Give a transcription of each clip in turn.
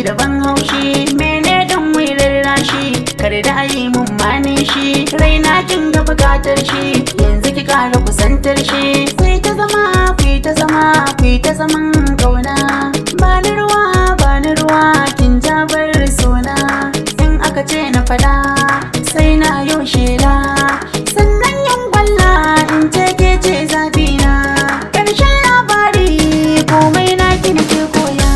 da ban haushi, mene dan wilar rashi, kar da ayi mun mani shi, raina kin ga bukatar shi, yanzu ki kara kusantar shi, kuyi ta zama kuyi ta zama kuyi ta zaman kauna, bani ruwa kin jabar sona, in aka ce na fada sai na yau shela, sannan yin gwalla in ce ke ce zafina, ƙarshen labari komai na ki nake koya.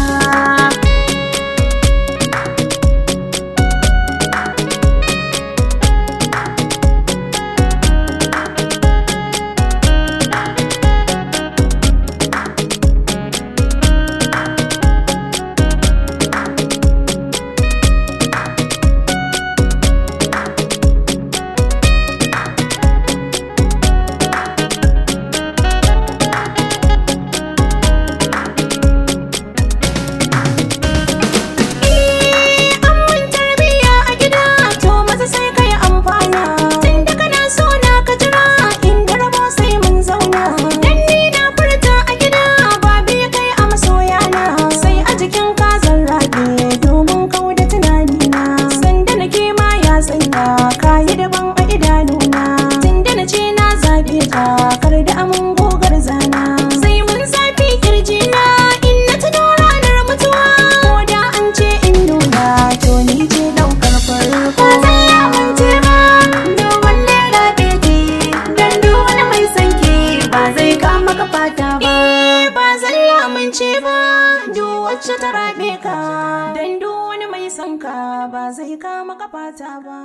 Kayi daban a idanuna, tunda na ce na zabe ka, kar da amin gogar zana, sai mun zafi kirjina in na tuno ranar mutuwa, ko da an ce in nuna to ni ce daukar farko. Ba zan amince ba domin lera beki, dan duk wani mai sanki ba zai kama kafata ba. Ba zan amince ba duk wacce ta rabe ka, dan duk wani mai sanka ba zai kama kafata ba.